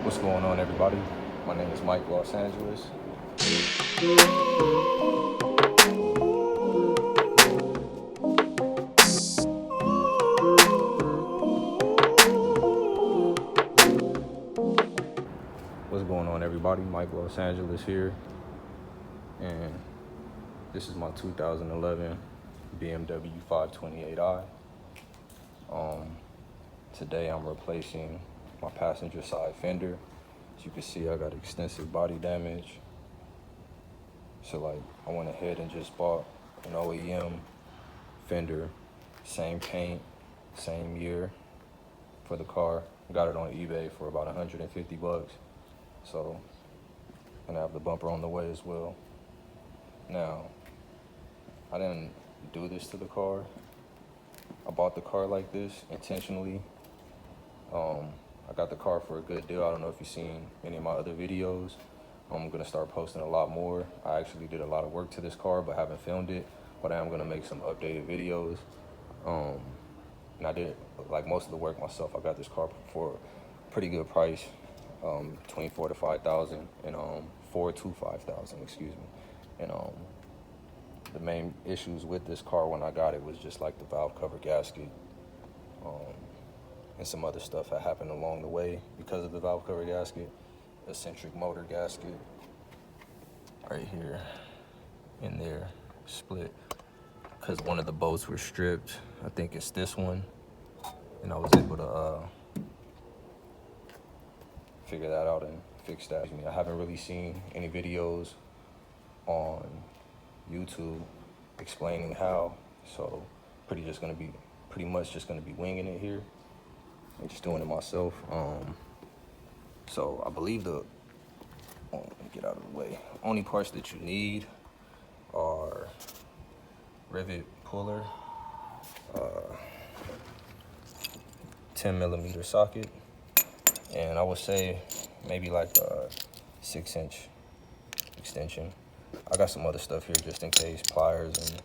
What's going on, everybody? My name is Mike, Los Angeles. What's going on, everybody? Mike, Los Angeles here, and this is my 2011 BMW 528i. Today I'm replacing my passenger side fender. As you can see, I got extensive body damage. So I went ahead and just bought an OEM fender, same paint, same year for the car. Got it on eBay for about 150 bucks. So, and I have the bumper on the way as well. Now, I didn't do this to the car. I bought the car like this intentionally. I got the car for a good deal. I don't know if you've seen any of my other videos. I'm gonna start posting a lot more. I actually did a lot of work to this car, but haven't filmed it. But I am gonna make some updated videos. And I did like most of the work myself. I got this car for a pretty good price, between 4,000 to 5,000, and 4,000 to 5,000, excuse me. And the main issues with this car when I got it was just like the valve cover gasket, and some other stuff that happened along the way because of the valve cover gasket. Eccentric motor gasket right here in there split because one of the bolts were stripped. I think it's this one, and I was able to figure that out and fix that. I haven't really seen any videos on YouTube explaining how, so pretty much just gonna be winging it here and just doing it myself. So I believe let me get out of the way. Only parts that you need are rivet puller, 10mm socket, and I would say maybe like a 6-inch extension. I got some other stuff here just in case, pliers and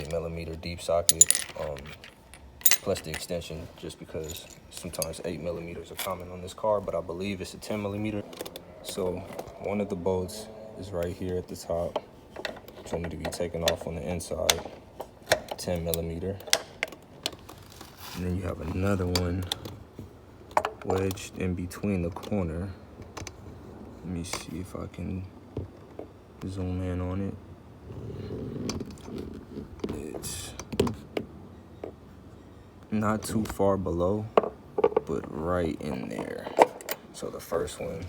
8mm deep socket, plus the extension, just because sometimes 8mm are common on this car, but I believe it's a 10mm. So one of the bolts is right here at the top, which will need to be taken off on the inside, 10mm. And then you have another one wedged in between the corner. Let me see if I can zoom in on it. It's not too far below, but right in there. So the first one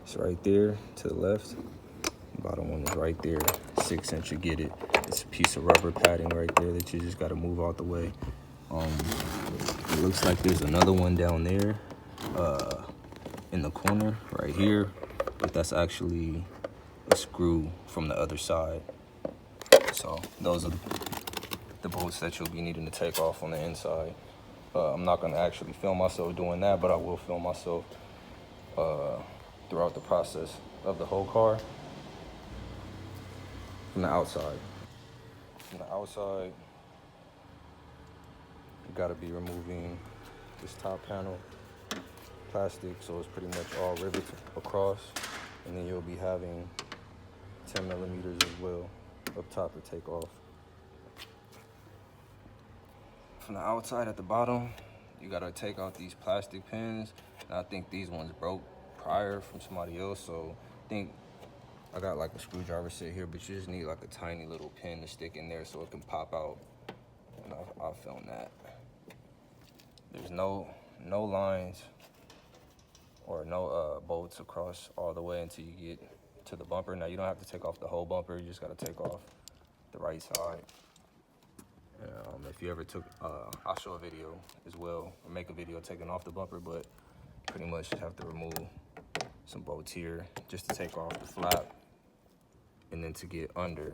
is right there to the left. The bottom one is right there, 6-inch, you get it. It's a piece of rubber padding right there that you just gotta move out the way. It looks like there's another one down there in the corner right here, but that's actually a screw from the other side. So those are the bolts that you'll be needing to take off on the inside. I'm not gonna actually film myself doing that, but I will film myself throughout the process of the whole car from the outside. From the outside, you gotta be removing this top panel, plastic, so it's pretty much all rivets across, and then you'll be having 10mm as well up top to take off. From the outside at the bottom, you gotta take out these plastic pins. And I think these ones broke prior from somebody else, so I think I got like a screwdriver set here, but you just need like a tiny little pin to stick in there so it can pop out. And I'll film that. There's no lines or no bolts across all the way until you get to the bumper. Now you don't have to take off the whole bumper, you just gotta take off the right side. If you ever took, I'll show a video as well, or make a video taking off the bumper, but pretty much just have to remove some bolts here just to take off the flap, and then to get under,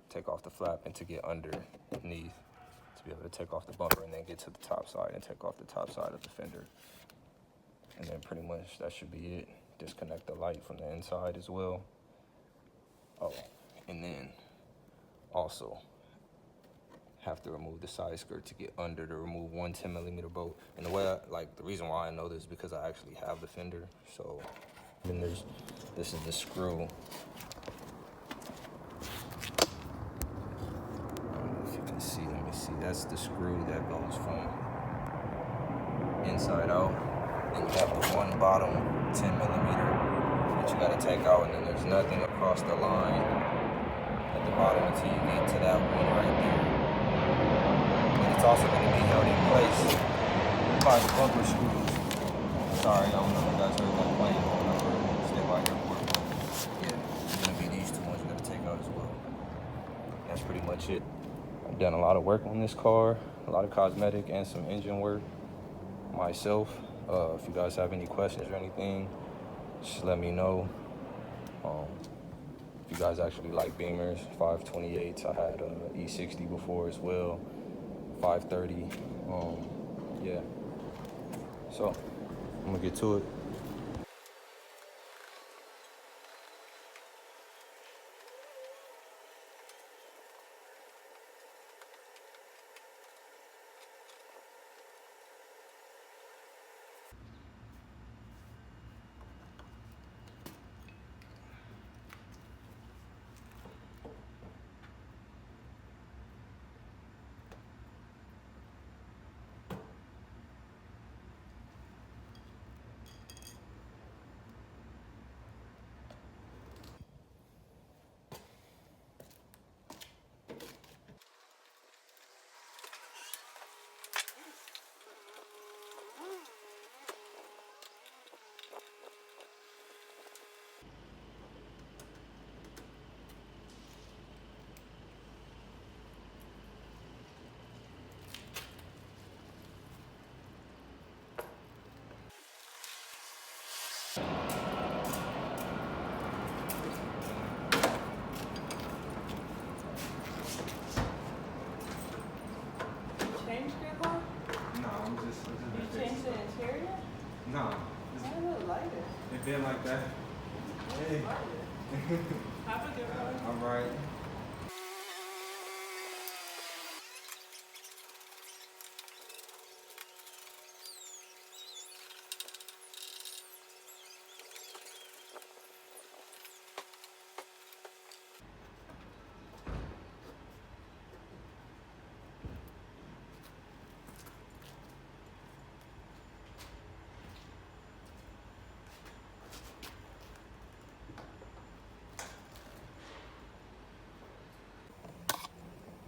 take off the flap and to get underneath to be able to take off the bumper, and then get to the top side and take off the top side of the fender. And then pretty much that should be it. Disconnect the light from the inside as well. Oh, and then also have to remove the side skirt to get under to remove one 10mm bolt. And the way the reason why I know this is because I actually have the fender. So then this is the screw. I don't know if you can see, let me see. That's the screw that goes from inside out. Then you have the one bottom 10mm that you gotta take out, and then there's nothing across the line at the bottom until you get to that one right there. And it's also gonna be held in place by the bumper screws. Sorry, I don't know if you guys heard that plane going over State by Airport, but yeah, it's gonna be these two ones you gotta take out as well. That's pretty much it. I've done a lot of work on this car, a lot of cosmetic and some engine work myself. If you guys have any questions or anything, just let me know. If you guys actually like Beamers, 528s, I had E60 before as well, 530. Yeah. So I'm gonna get to it. Changed your car? No, I'm just You changed the interior? No. Why a little lighter? It been like that. Hey. Have a good one. All right.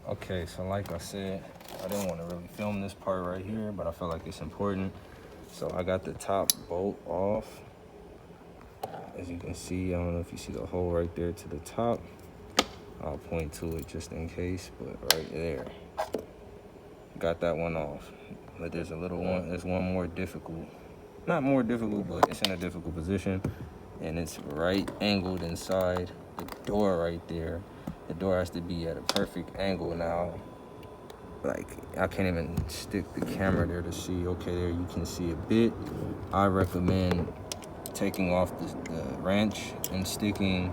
Okay, so like I said, I didn't want to really film this part right here, but I feel like it's important. So I got the top bolt off. As you can see, I don't know if you see the hole right there to the top. I'll point to it just in case, but right there. Got that one off. But there's a little one, there's one more difficult. Not more difficult, but it's in a difficult position. And it's right angled inside the door right there. The door has to be at a perfect angle now. Like, I can't even stick the camera there to see. Okay, there you can see a bit. I recommend taking off the wrench and sticking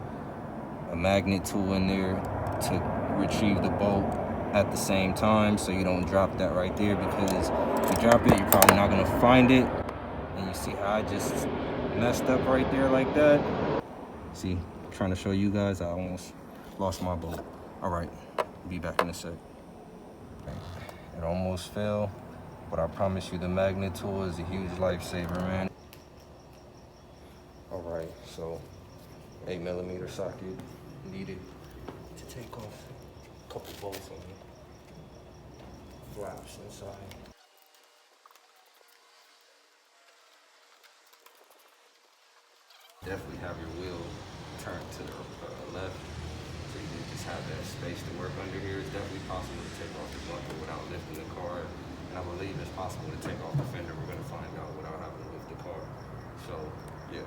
a magnet tool in there to retrieve the bolt at the same time so you don't drop that right there, because if you drop it, you're probably not gonna find it. And you see how I just messed up right there like that? See, trying to show you guys, I almost lost my bolt. All right, be back in a sec. It almost fell, but I promise you the magnet tool is a huge lifesaver, man. All right, so 8mm socket needed to take off a couple bolts on the flaps inside. Definitely have your wheel turned to the left, so you can just have that space to work under here. It's definitely possible to take off the bumper without lifting the car, and I believe it's possible to take off the fender. We're gonna find out without having to lift the car. So, yeah.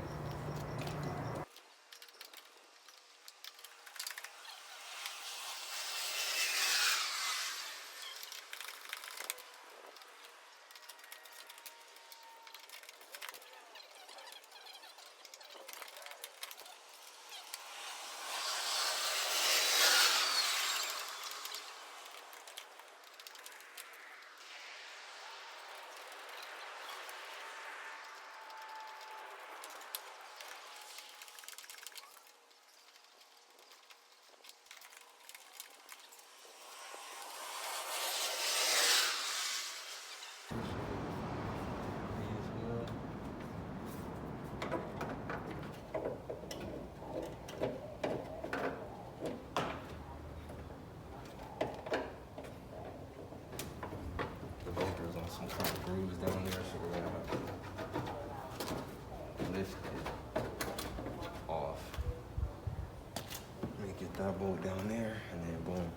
that bolt down there, and then boom.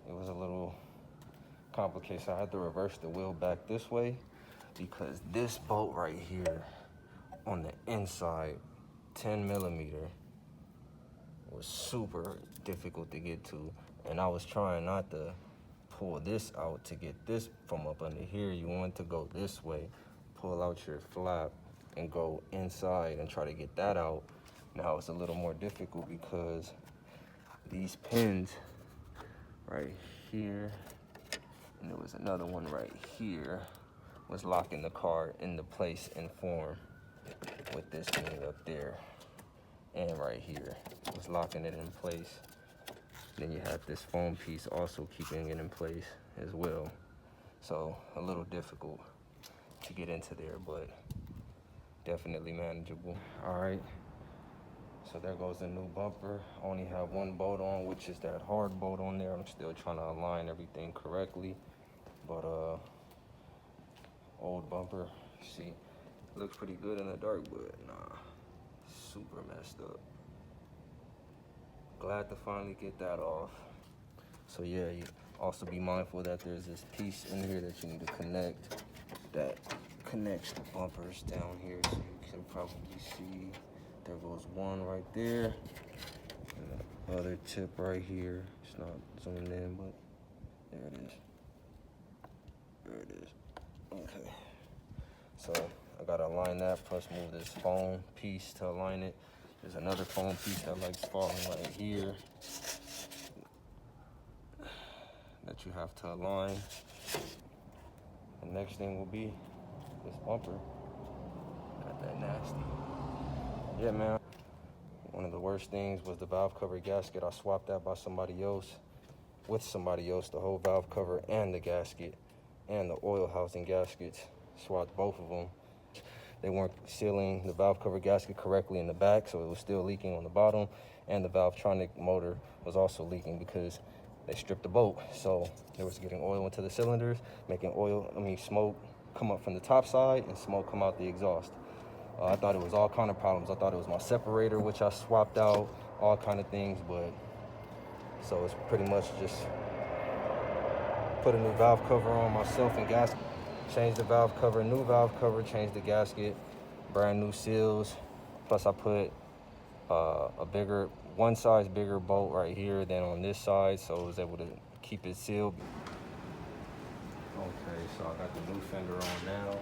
It was a little complicated, so I had to reverse the wheel back this way because this bolt right here on the inside, 10 millimeter, was super difficult to get to. And I was trying not to pull this out to get this from up under here. You want to go this way, pull out your flap and go inside and try to get that out. Now it's a little more difficult because these pins right here, and there was another one right here, was locking the car into place and form with this thing up there. And right here was locking it in place. Then you have this foam piece also keeping it in place as well. So a little difficult to get into there, but definitely manageable. All right, so there goes the new bumper. I only have one bolt on, which is that hard bolt on there. I'm still trying to align everything correctly, but old bumper, see, looks pretty good in the dark, but nah, super messed up. Glad to finally get that off. So yeah, you also be mindful that there's this piece in here that you need to connect that connects the bumpers down here. So you can probably see there goes one right there, and the other tip right here. It's not zoomed in, but there it is. There it is. Okay. So I gotta align that, plus move this foam piece to align it. There's another foam piece that likes falling right here that you have to align. The next thing will be this bumper. Got that nasty. Yeah, man. One of the worst things was the valve cover gasket. I swapped that by somebody else, with somebody else, the whole valve cover and the gasket and the oil housing gaskets. Swapped both of them. They weren't sealing the valve cover gasket correctly in the back, so it was still leaking on the bottom, and the Valvetronic motor was also leaking because they stripped the bolt. So they was getting oil into the cylinders, making smoke come up from the top side and smoke come out the exhaust. I thought it was all kind of problems. I thought it was my separator, which I swapped out, all kind of things, but so it's pretty much just put a new valve cover on myself and gasket. Changed the valve cover, new valve cover, changed the gasket, brand new seals. Plus I put one size bigger bolt right here than on this side, so I was able to keep it sealed. Okay, so I got the new fender on now.